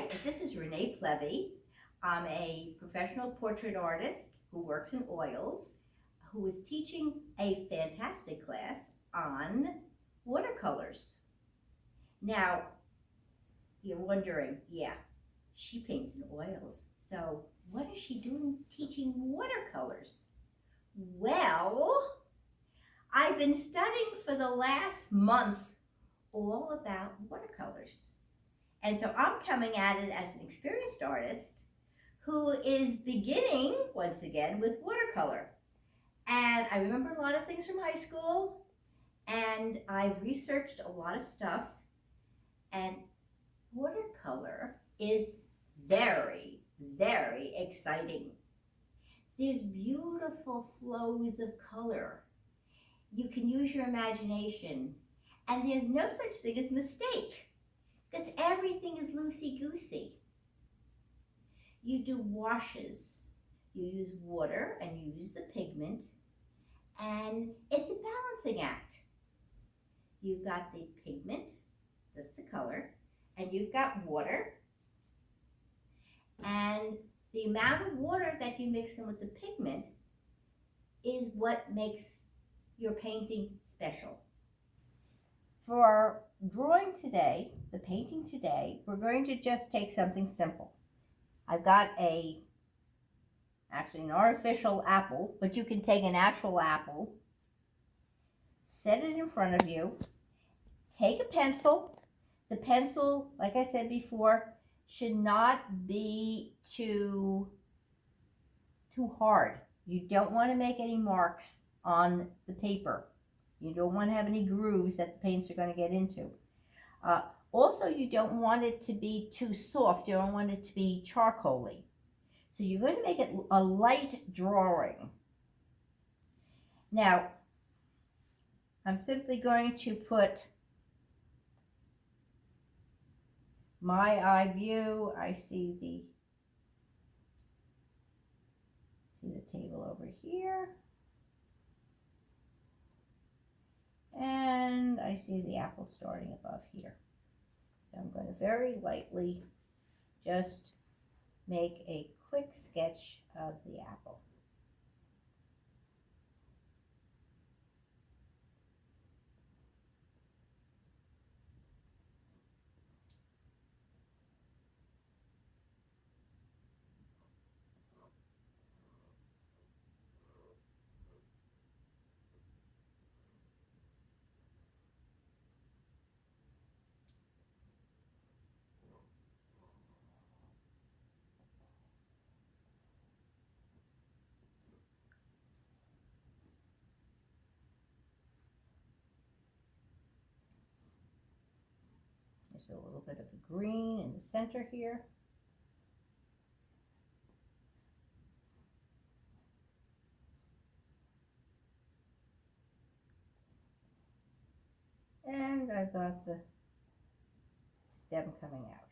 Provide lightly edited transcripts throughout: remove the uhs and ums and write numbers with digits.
Hi, this is Renee Plevy. I'm a professional portrait artist who works in oils, who is teaching a fantastic class on watercolors. Now, you're wondering, yeah, she paints in oils, so what is she doing teaching watercolors? Well, I've been studying for the last month all about watercolors. And so I'm coming at it as an experienced artist who is beginning, once again, with watercolor. And I remember a lot of things from high school, and I've researched a lot of stuff, and watercolor is very, very exciting. There's beautiful flows of color. You can use your imagination, and there's no such thing as mistake. Because everything is loosey-goosey. You do washes. You use water and you use the pigment. And it's a balancing act. You've got the pigment, that's the color, and you've got water. And the amount of water that you mix in with the pigment is what makes your painting special. For our drawing today, the painting today, we're going to just take something simple. I've got actually an artificial apple, but you can take an actual apple, set it in front of you, take a pencil. The pencil, like I said before, should not be too hard. You don't want to make any marks on the paper. You don't want to have any grooves that the paints are going to get into. Also, you don't want it to be too soft. You don't want it to be charcoaly. So you're going to make it a light drawing. Now, I'm simply going to put my eye view. I see the table over here. And I see the apple starting above here. So I'm going to very lightly just make a quick sketch of the apple. There's a little bit of a green in the center here. And I've got the stem coming out.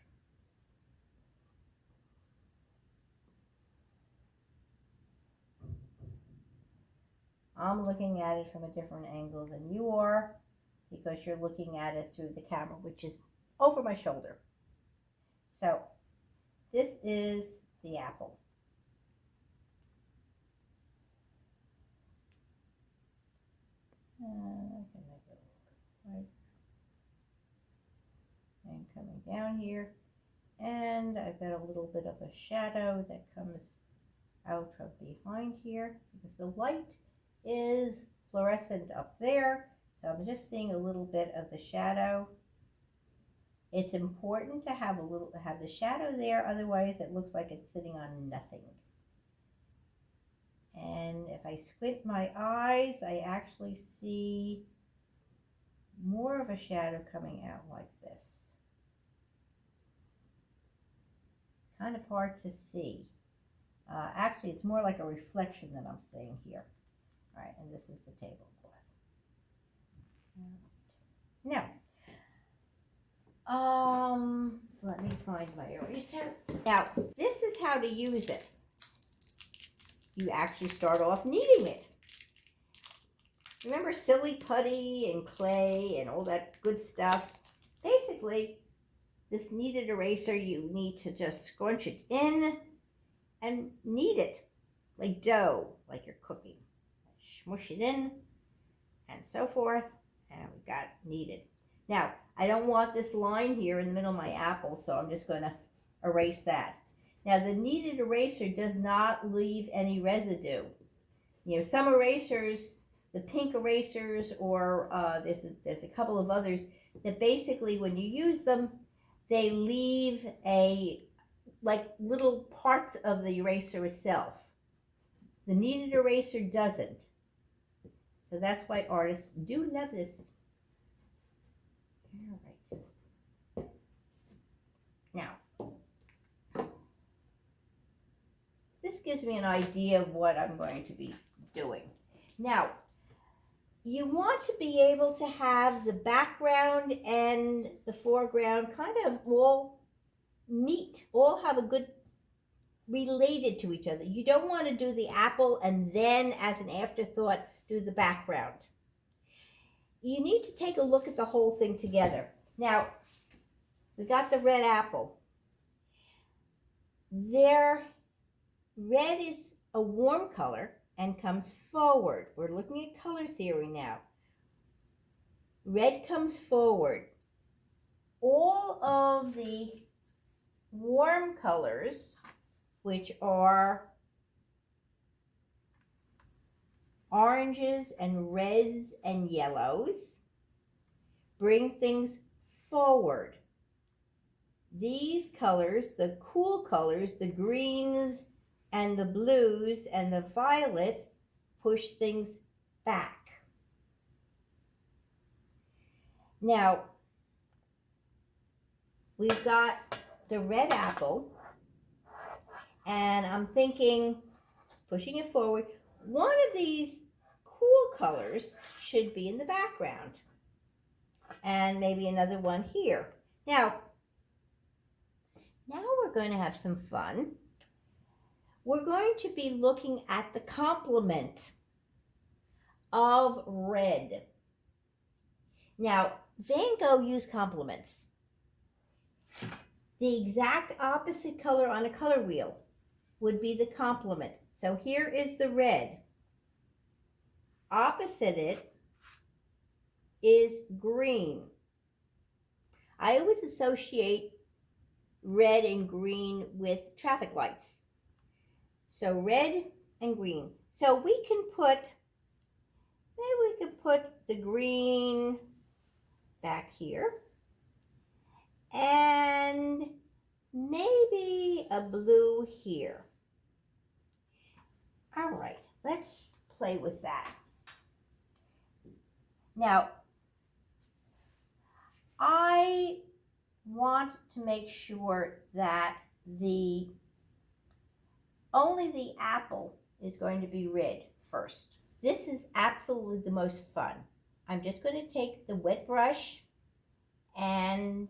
I'm looking at it from a different angle than you are because you're looking at it through the camera, which is over my shoulder. So this is the apple. I can make it right. And coming down here, and I've got a little bit of a shadow that comes out from behind here because the light is fluorescent up there, so I'm just seeing a little bit of the shadow. It's important to have the shadow there, otherwise it looks like it's sitting on nothing. And if I squint my eyes, I actually see more of a shadow coming out like this. It's kind of hard to see. Actually, it's more like a reflection that I'm seeing here. All right, and this is the tablecloth. Now, let me find my eraser. Now, this is how to use it. You actually start off kneading it. Remember silly putty and clay and all that good stuff? Basically, this kneaded eraser, you need to just scrunch it in and knead it like dough, like you're cooking. Smush it in and so forth, and we got kneaded. Now, I don't want this line here in the middle of my apple, so I'm just going to erase that. Now, the kneaded eraser does not leave any residue. You know, some erasers, the pink erasers, or there's a couple of others that basically when you use them, they leave like little parts of the eraser itself. The kneaded eraser doesn't. So that's why artists do love this. All right. Now, this gives me an idea of what I'm going to be doing. Now, you want to be able to have the background and the foreground kind of all meet, all have a good related to each other. You don't want to do the apple and then as an afterthought do the background. You need to take a look at the whole thing together. Now, we got the red apple. Red is a warm color and comes forward. We're looking at color theory now. Red comes forward. All of the warm colors, which are oranges and reds and yellows, bring things forward. These colors, the cool colors, the greens and the blues and the violets, push things back. Now, we've got the red apple, and I'm thinking, just pushing it forward, one of these cool colors should be in the background, and maybe another one here. Now we're going to have some fun. We're going to be looking at the complement of red. Now, Van Gogh used complements. The exact opposite color on a color wheel would be the complement. So here is the red. Opposite it is green. I always associate red and green with traffic lights. So red and green. So maybe we can put the green back here. And maybe a blue here. All right, let's play with that. Now, I want to make sure that only the apple is going to be red first. This is absolutely the most fun. I'm just going to take the wet brush and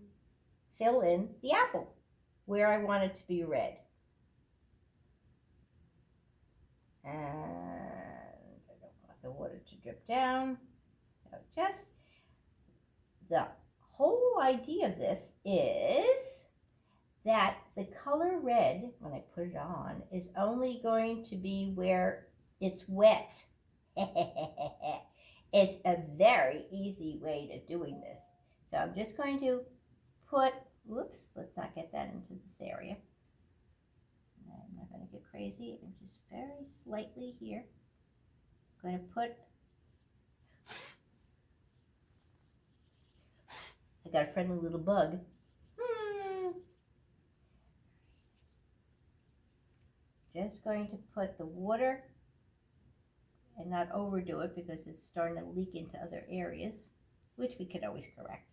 fill in the apple where I want it to be red. And I don't want the water to drip down. So just the whole idea of this is that the color red, when I put it on, is only going to be where it's wet. It's a very easy way to doing this. So I'm just going to whoops, let's not get that into this area. I'm not going to get crazy. I'm just very slightly here. I'm going to put, I got a friendly little bug. Just going to put the water and not overdo it because it's starting to leak into other areas, which we could always correct.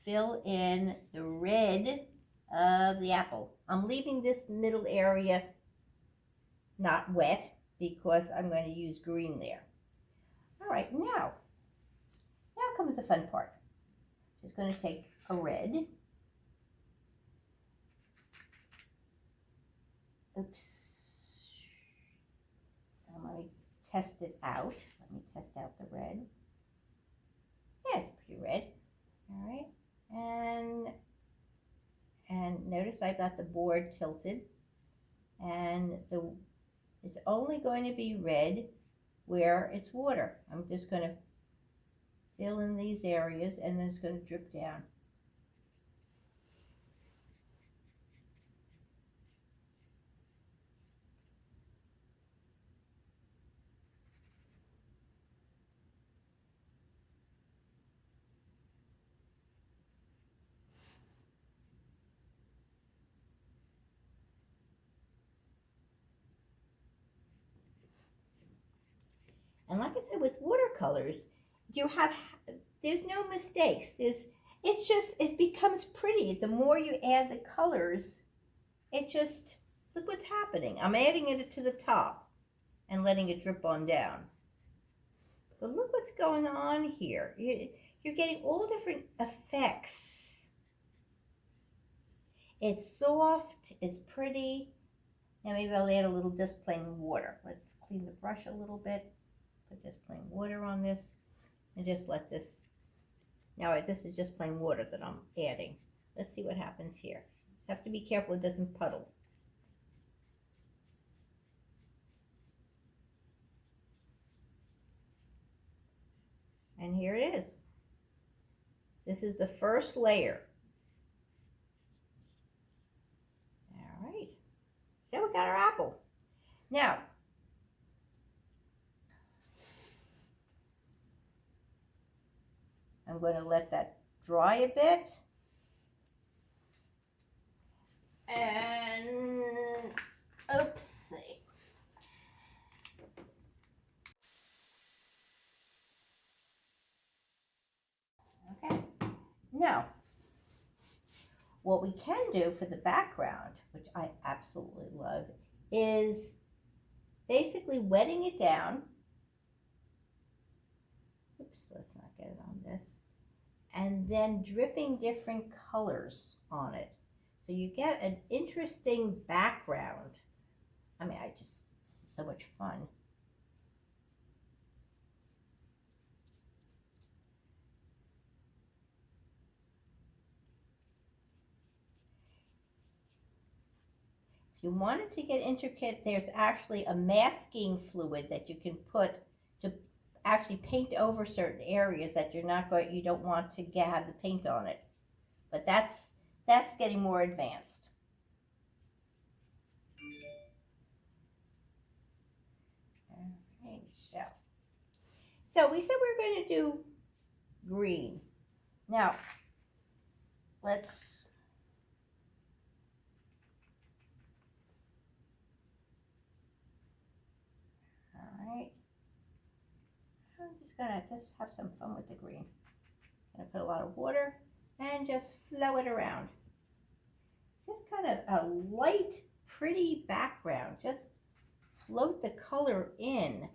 Fill in the red of the apple. I'm leaving this middle area not wet because I'm going to use green there. All right, now comes the fun part. Just going to take a red. Oops. I'm going to test it out. Let me test out the red. Yeah, it's pretty red. All right. And notice I got the board tilted, and it's only going to be red where it's water. I'm just going to fill in these areas, and then it's going to drip down. And like I said, with watercolors, there's no mistakes. It becomes pretty. The more you add the colors, look what's happening. I'm adding it to the top and letting it drip on down. But look what's going on here. You're getting all different effects. It's soft, it's pretty. Now maybe I'll add a little just plain water. Let's clean the brush a little bit. Put just plain water on this and just let this. Now this is just plain water that I'm adding. Let's see what happens here. Just have to be careful it doesn't puddle. And here it is. This is the first layer. All right. So we got our apple. Now, I'm going to let that dry a bit. And, oopsie. Okay. Now, what we can do for the background, which I absolutely love, is basically wetting it down. Oops, let's not get it on this. And then dripping different colors on it. So you get an interesting background. I mean, it's so much fun. If you wanted to get intricate, there's actually a masking fluid that you can put to actually paint over certain areas that you don't want to have the paint on it. But that's getting more advanced. Okay, so we said we were going to do green. Now, let's right. I'm just gonna have some fun with the green. I'm gonna put a lot of water and just flow it around. Just kind of a light, pretty background. Just float the color in.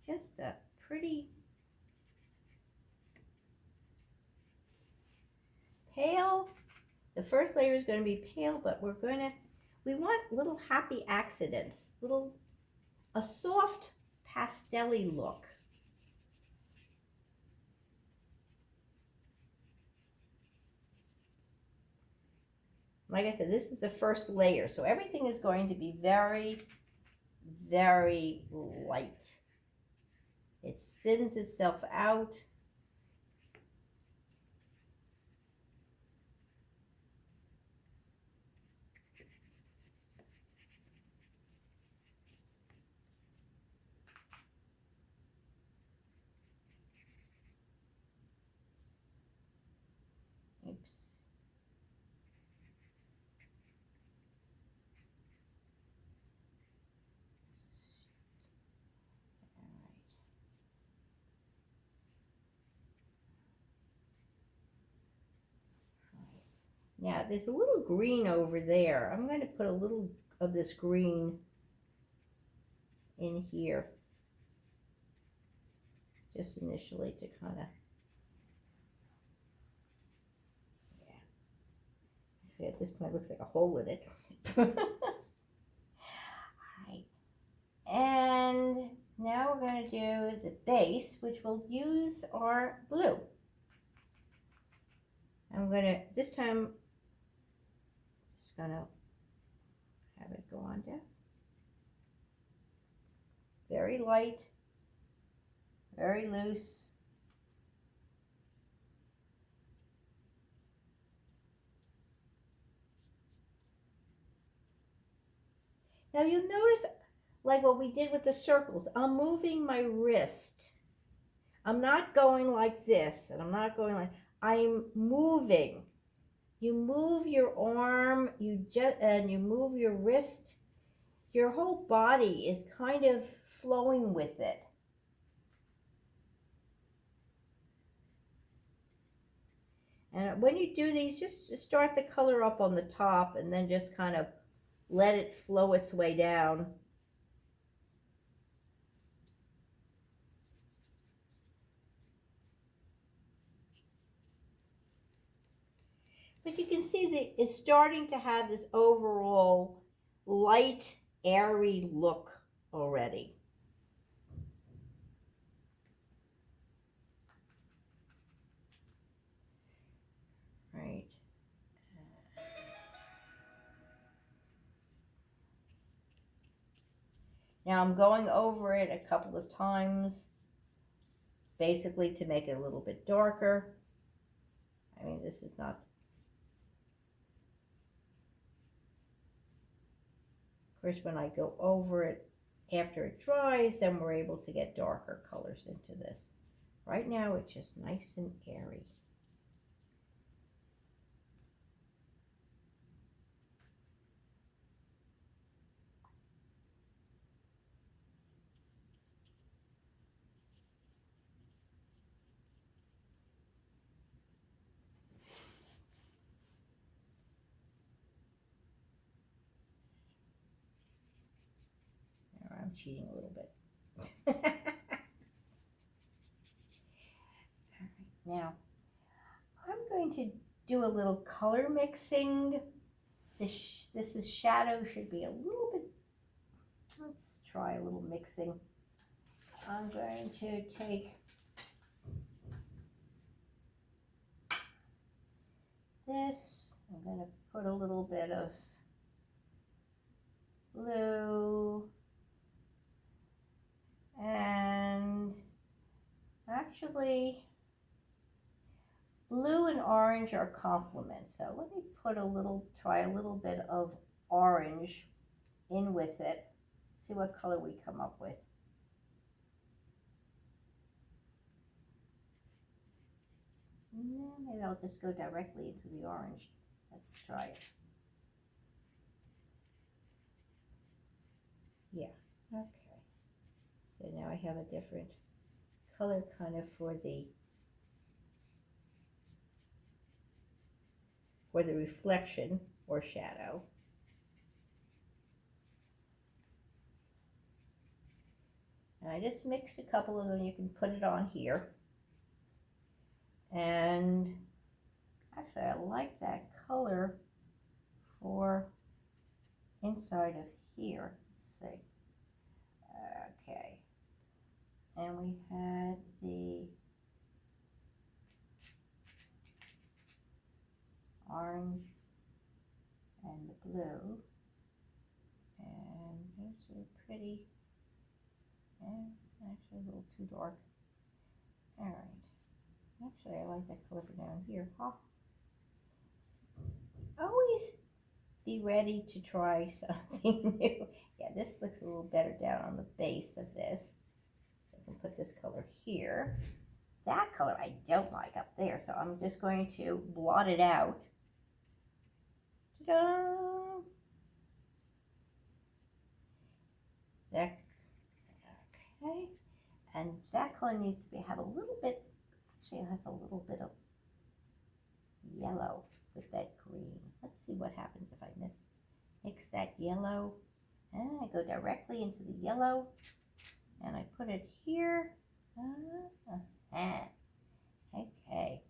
Just a pretty pale. The first layer is going to be pale, but we want little happy accidents, a soft pastel-y look. Like I said, this is the first layer, so everything is going to be very, very light. It thins itself out. Oops. Now, there's a little green over there. I'm going to put a little of this green in here, just initially to kind of, yeah. Actually, at this point, it looks like a hole in it. All right. the base, which we'll use our blue. I'm gonna, this time, just gonna have it go on down. Very light, very loose. Now you'll notice, like what we did with the circles, I'm moving my wrist. I'm not going like this, and I'm not going like, I'm moving. You move your arm, and you move your wrist. Your whole body is kind of flowing with it. And when you do these, just start the color up on the top and then just kind of let it flow its way down. But you can see that it's starting to have this overall light, airy look already. Right. Now I'm going over it a couple of times, basically to make it a little bit darker. I mean, this is not... Of course, when I go over it after it dries, then we're able to get darker colors into this. Right now, it's just nice and airy. I'm cheating a little bit. Now, I'm going to do a little color mixing. This is shadow, should be a little bit, let's try a little mixing. I'm going to take this, I'm going to put a little bit of blue, and actually blue and orange are complements. So let me try a little bit of orange in with it. See what color we come up with. Maybe I'll just go directly into the orange. Let's try it. Yeah, okay. So now I have a different color kind of for the reflection or shadow. And I just mixed a couple of them. You can put it on here. And actually, I like that color for inside of here. Let's see. Okay. And we had the orange and the blue. And those are pretty. And actually a little too dark. All right. Actually, I like that color for down here. Oh. Always be ready to try something new. Yeah, this looks a little better down on the base of this. So I can put this color here. That color I don't like up there, so I'm just going to blot it out. Ta-da! That, okay. And that color needs to have a little bit, actually it has a little bit of yellow with that green. Let's see what happens if I mix that yellow. And I go directly into the yellow and I put it here. Okay,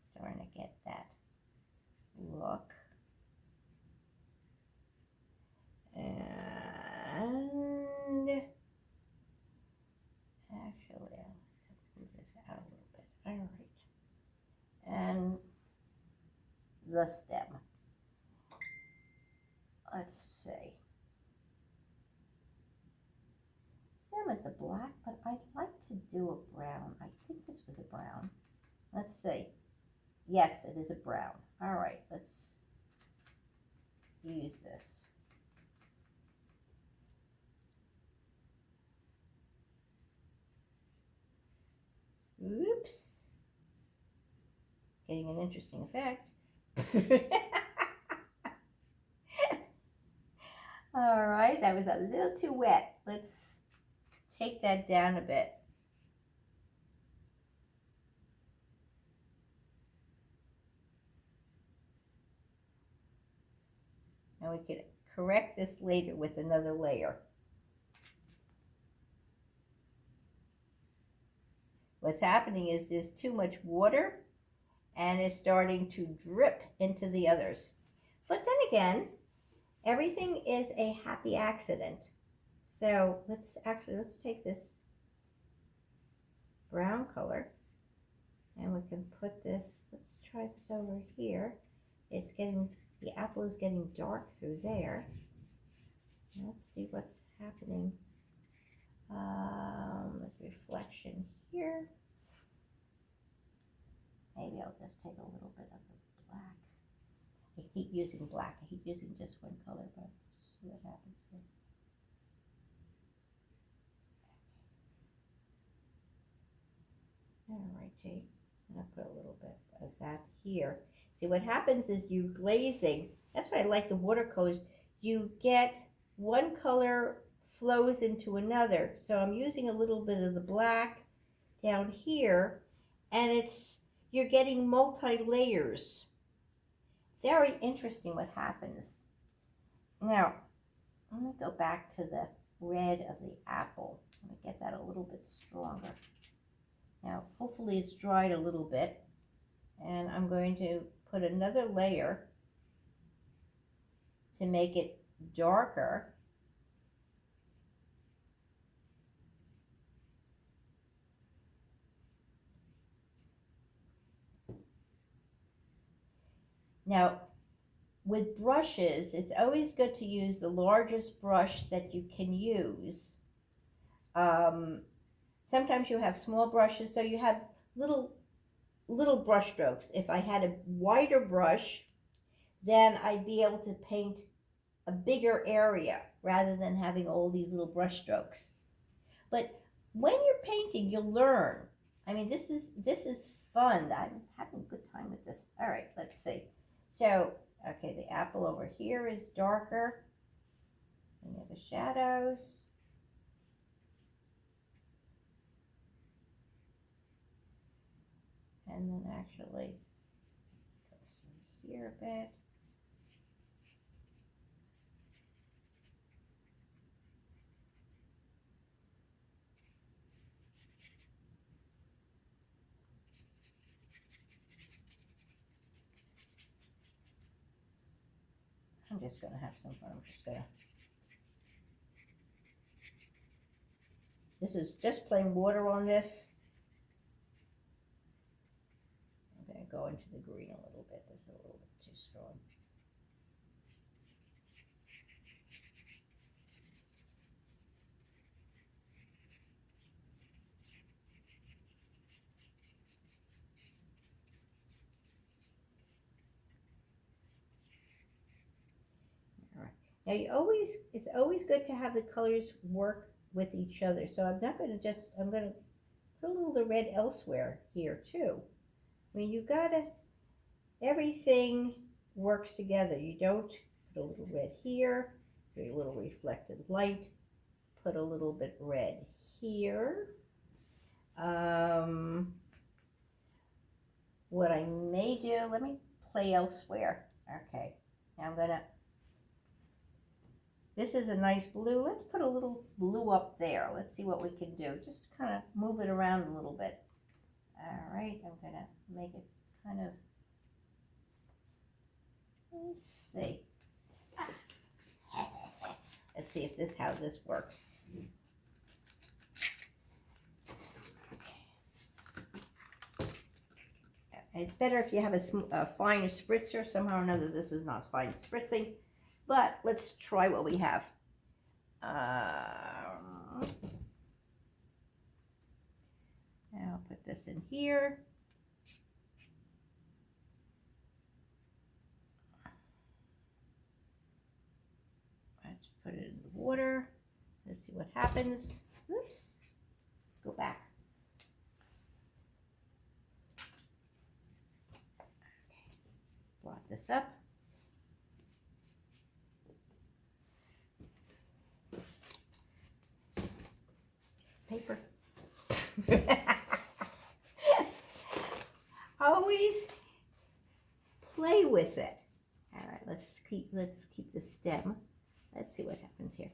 starting to get that look. And actually, the stem. Let's see. Stem is a black, but I'd like to do a brown. I think this was a brown. Let's see. Yes, it is a brown. All right, let's use this. Oops. Getting an interesting effect. All right, that was a little too wet. Let's take that down a bit. And we could correct this later with another layer. What's happening is there's too much water and it's starting to drip into the others. But then again, everything is a happy accident. So let's take this brown color and we can put this, let's try this over here. It's getting, the apple is getting dark through there. Let's see what's happening. With reflection here. Maybe I'll just take a little bit of the black. I hate using black. I hate using just one color, but let's see what happens here. All right, Jade. I'm going to put a little bit of that here. See, what happens is you glazing. That's why I like the watercolors. You get one color flows into another. So I'm using a little bit of the black down here, and you're getting multi-layers. Very interesting what happens. Now, I'm going to go back to the red of the apple. Let me get that a little bit stronger. Now, hopefully it's dried a little bit, and I'm going to put another layer to make it darker. Now, with brushes, it's always good to use the largest brush that you can use. Sometimes you have small brushes, so you have little brush strokes. If I had a wider brush, then I'd be able to paint a bigger area rather than having all these little brush strokes. But when you're painting, you'll learn. I mean, this is fun. I'm having a good time with this. All right, let's see. So, okay, the apple over here is darker. And the shadows. And then actually, let's go here a bit. I'm just going to have some fun. I'm just going to, this is just plain water on this. I'm going to go into the green a little bit. This is a little bit too strong. Now it's always good to have the colors work with each other. So I'm not going to I'm going to put a little of the red elsewhere here too. I mean, you gotta, everything works together. You don't put a little red here, put a little reflected light, put a little bit red here. What I may do, let me play elsewhere. Okay, now I'm gonna, this is a nice blue. Let's put a little blue up there. Let's see what we can do. Just kind of move it around a little bit. All right, I'm gonna make it kind of, let's see. Let's see if how this works. It's better if you have a fine spritzer. Somehow or another, this is not fine spritzing. But let's try what we have. Now I'll put this in here. Let's put it in the water. Let's see what happens. Oops. Go back. Okay. Blot this up. Paper. Always play with it. All right, let's keep the stem. Let's see what happens here.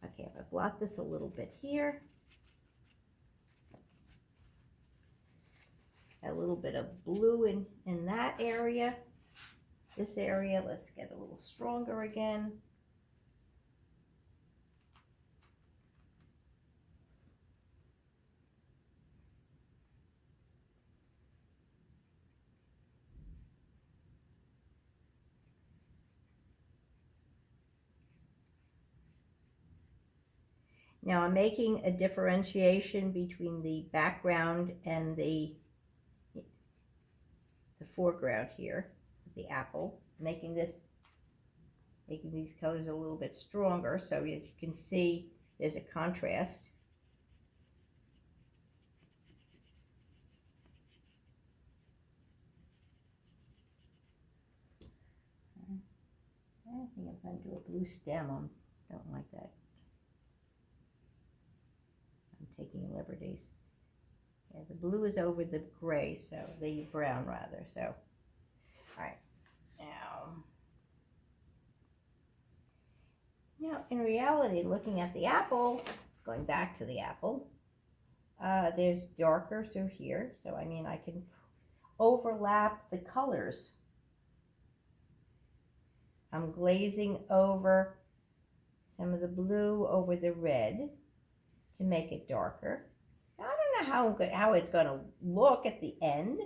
Okay, if I blot this a little bit here, a little bit of blue in that area. This area, let's get a little stronger again. Now I'm making a differentiation between the background and the foreground here, the apple, making these colors a little bit stronger so you can see there's a contrast. I think I'm going to do a blue stem. I don't like that. Taking liberties. Yeah, the blue is over the gray, so the brown rather. So, all right. Now in reality, looking at the apple, going back to the apple, there's darker through here. So I mean, I can overlap the colors. I'm glazing over some of the blue over the red to make it darker. Now, I don't know how it's going to look at the end.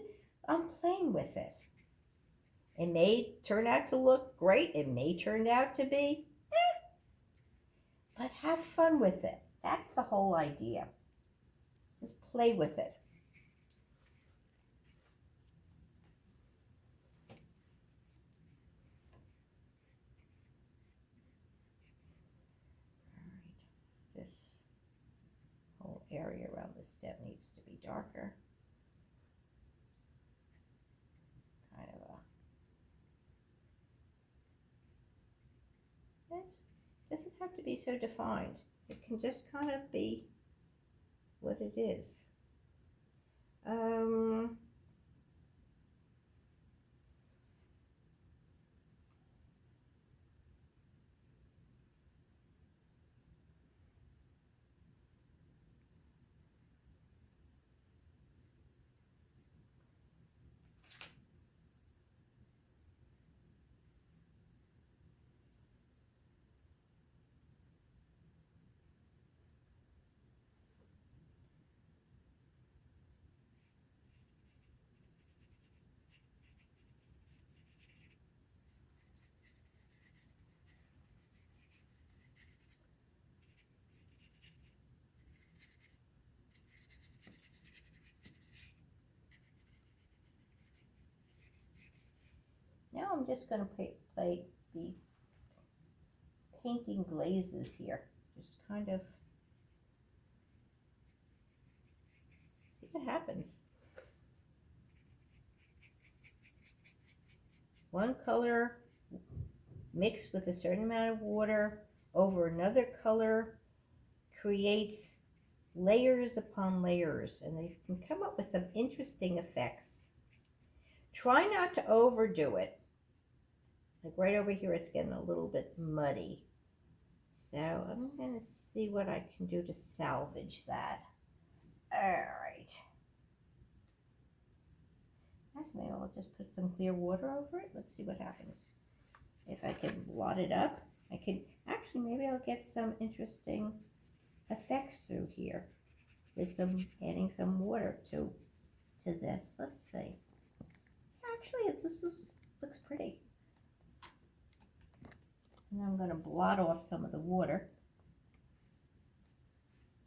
I'm playing with it. It may turn out to look great. It may turn out to be, but have fun with it. That's the whole idea. Just play with it. All right. This whole area around the stem needs to be darker. Kind of this doesn't have to be so defined. It can just kind of be what it is. Now I'm just going to play the painting glazes here. Just kind of see what happens. One color mixed with a certain amount of water over another color creates layers upon layers, and they can come up with some interesting effects. Try not to overdo it. Like right over here, it's getting a little bit muddy. So I'm going to see what I can do to salvage that. All right. Maybe I'll just put some clear water over it. Let's see what happens. If I can blot it up, I can, actually maybe I'll get some interesting effects through here with adding some water to this. Let's see. actually, looks pretty. And I'm going to blot off some of the water.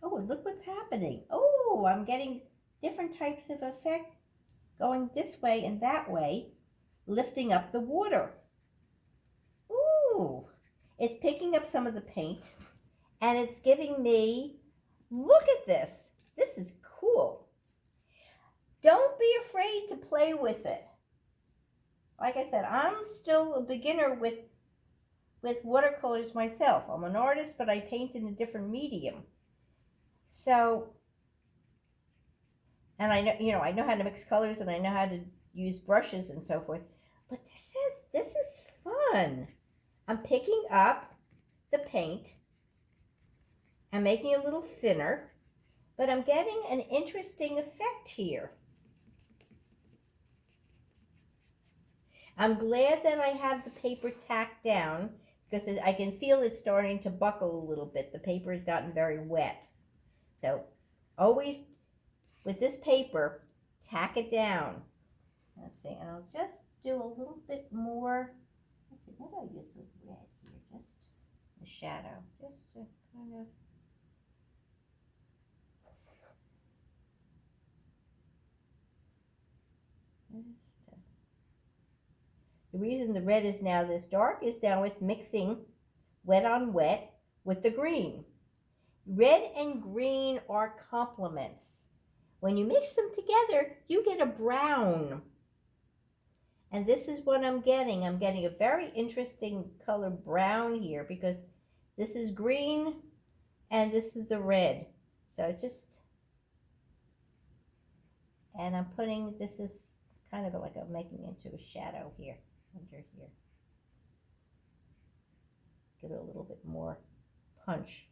Oh, look what's happening. Oh, I'm getting different types of effect going this way and that way, lifting up the water. Ooh, it's picking up some of the paint and it's giving me, look at this. This is cool. Don't be afraid to play with it. Like I said, I'm still a beginner with watercolors myself. I'm an artist, but I paint in a different medium. So, and I know, I know how to mix colors and I know how to use brushes and so forth. But this is fun. I'm picking up the paint. I'm making it a little thinner, but I'm getting an interesting effect here. I'm glad that I have the paper tacked down because I can feel it starting to buckle a little bit. The paper has gotten very wet. So always with this paper, tack it down. Let's see, and I'll just do a little bit more. Let's see, what do I use the red here? Just the shadow, just to kind of. The reason the red is now this dark is now it's mixing wet on wet with the green. Red and green are complements. When you mix them together, you get a brown. And this is what I'm getting. I'm getting a very interesting color brown here because this is green and this is the red. So just, and I'm putting, this is kind of like I'm making into a shadow here, under here. Give it a little bit more punch.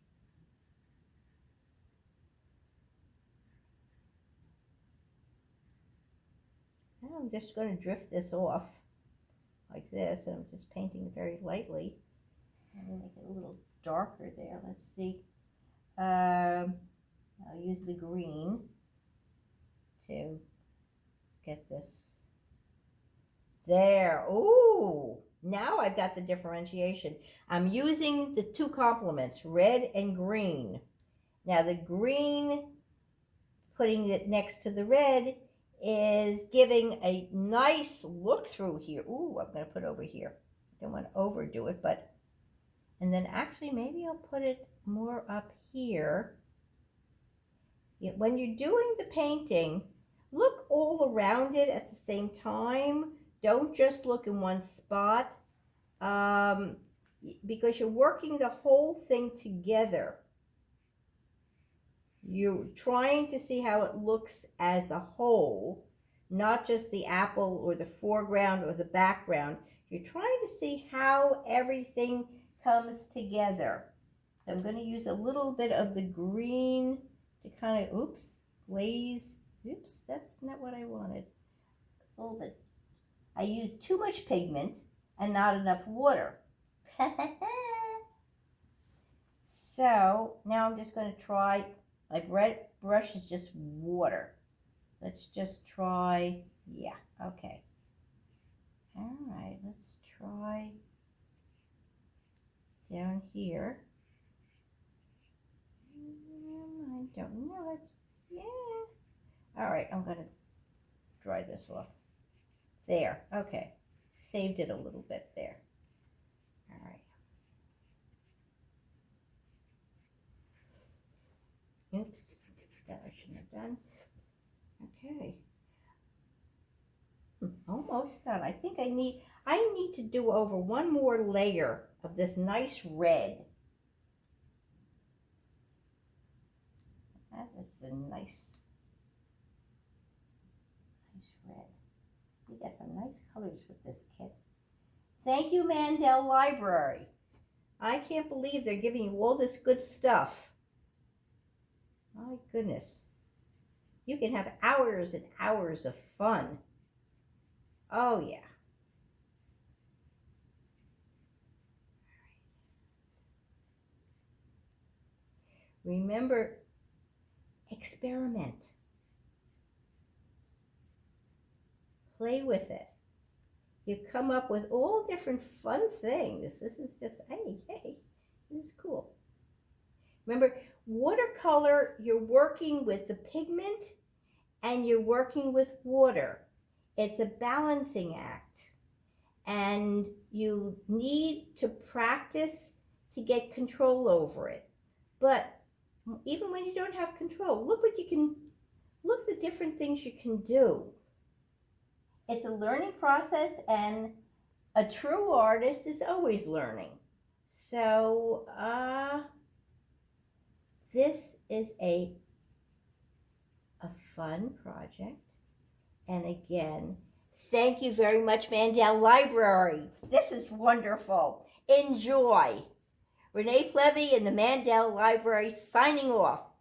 Now I'm just going to drift this off like this. I'm just painting very lightly. I'm going to make it a little darker there. Let's see. I'll use the green to get this there. Ooh, now I've got the differentiation. I'm using the two complements, red and green. Now the green, putting it next to the red, is giving a nice look through here. Ooh, I'm going to put over here. I don't want to overdo it, but, and then actually maybe I'll put it more up here. When you're doing the painting, look all around it at the same time. Don't just look in one spot because you're working the whole thing together. You're trying to see how it looks as a whole, not just the apple or the foreground or the background. You're trying to see how everything comes together. So I'm going to use a little bit of the green to kind of, glaze. Oops, that's not what I wanted. A little bit. I used too much pigment and not enough water. So now I'm just going to try. My brush is just water. Let's just try, yeah, okay. All right, let's try down here. I don't know, yeah. All right, I'm gonna dry this off. There, okay. Saved it a little bit there. All right. Oops, that I shouldn't have done. Okay. Almost done. I think I need to do over one more layer of this nice red. That is a nice red. We got some nice colors with this kit. Thank you, Mandel Library. I can't believe they're giving you all this good stuff. My goodness. You can have hours and hours of fun. Oh, yeah. Remember, experiment. Play with it. You come up with all different fun things. This is just, hey, this is cool. Remember, watercolor, you're working with the pigment and you're working with water. It's a balancing act. And you need to practice to get control over it. But even when you don't have control, look the different things you can do. It's a learning process, and a true artist is always learning. So, this is a fun project. And again, thank you very much, Mandel Library. This is wonderful. Enjoy. Renee Plevy in the Mandel Library signing off.